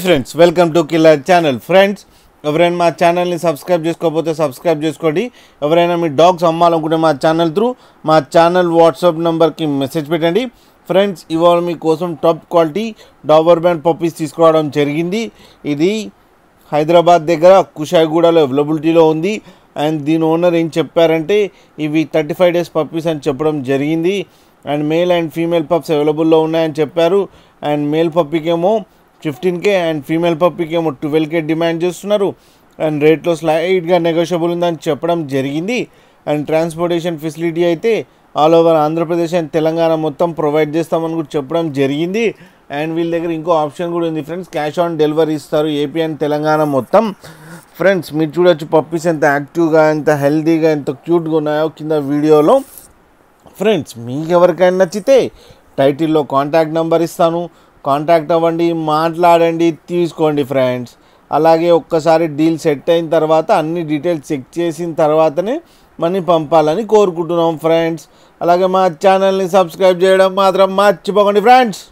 Friends welcome to killer channel. Friends ఎవరైనా మా ఛానల్ని సబ్స్క్రైబ్ చేసుకోకపోతే సబ్స్క్రైబ్ చేసుకోండి. ఎవరైనా మీ డాగ్స్ అమ్మాలనుకుంటే మా ఛానల్ త్రూ మా ఛానల్ వాట్సాప్ నెంబర్కి మెసేజ్ పెట్టండి. ఫ్రెండ్స్ ఇవాళ మీకోసం top quality Dabur band puppies తీసుకురావడం జరిగింది. ఇది హైదరాబాద్ దగ్గర కుషాయిగూడలో అవైలబిలిటీలో ఉంది. అండ్ దీని ఓనర్ ఏం చెప్పారంటే ఇవి 35 days పప్పీస్ అని చెప్పడం జరిగింది. And male and female pups అవైలబుల్లో ఉన్నాయని చెప్పారు. అండ్ మేల్ పప్పీకేమో 15K అండ్ ఫీమేల్ పప్పీకేమో 12K డిమాండ్ చేస్తున్నారు. అండ్ రేట్లో స్లైడ్గా నెగోషియబుల్ ఉందని చెప్పడం జరిగింది. అండ్ ట్రాన్స్పోర్టేషన్ ఫెసిలిటీ అయితే all over Andhra Pradesh and Telangana మొత్తం ప్రొవైడ్ చేస్తామని కూడా చెప్పడం జరిగింది. అండ్ వీళ్ళ దగ్గర ఇంకో ఆప్షన్ కూడా ఉంది ఫ్రెండ్స్, క్యాష్ ఆన్ డెలివరీ ఇస్తారు ఏపీ అండ్ తెలంగాణ మొత్తం. ఫ్రెండ్స్ మీరు చూడొచ్చు పప్పీస్ ఎంత యాక్టివ్గా, ఎంత హెల్తీగా, ఎంత క్యూట్గా ఉన్నాయో కింద వీడియోలో. ఫ్రెండ్స్ మీకు ఎవరికైనా నచ్చితే టైటిల్లో కాంటాక్ట్ నెంబర్ ఇస్తాను, కాంటాక్ట్ అవ్వండి, మాట్లాడండి, తీసుకోండి ఫ్రెండ్స్. అలాగే ఒక్కసారి డీల్ సెట్ అయిన తర్వాత అన్ని డీటెయిల్స్ చెక్ చేసిన తర్వాతనే మనీ పంపాలని కోరుకుంటున్నాం ఫ్రెండ్స్. అలాగే మా ఛానల్ని సబ్స్క్రైబ్ చేయడం మాత్రం మర్చిపోకండి ఫ్రెండ్స్.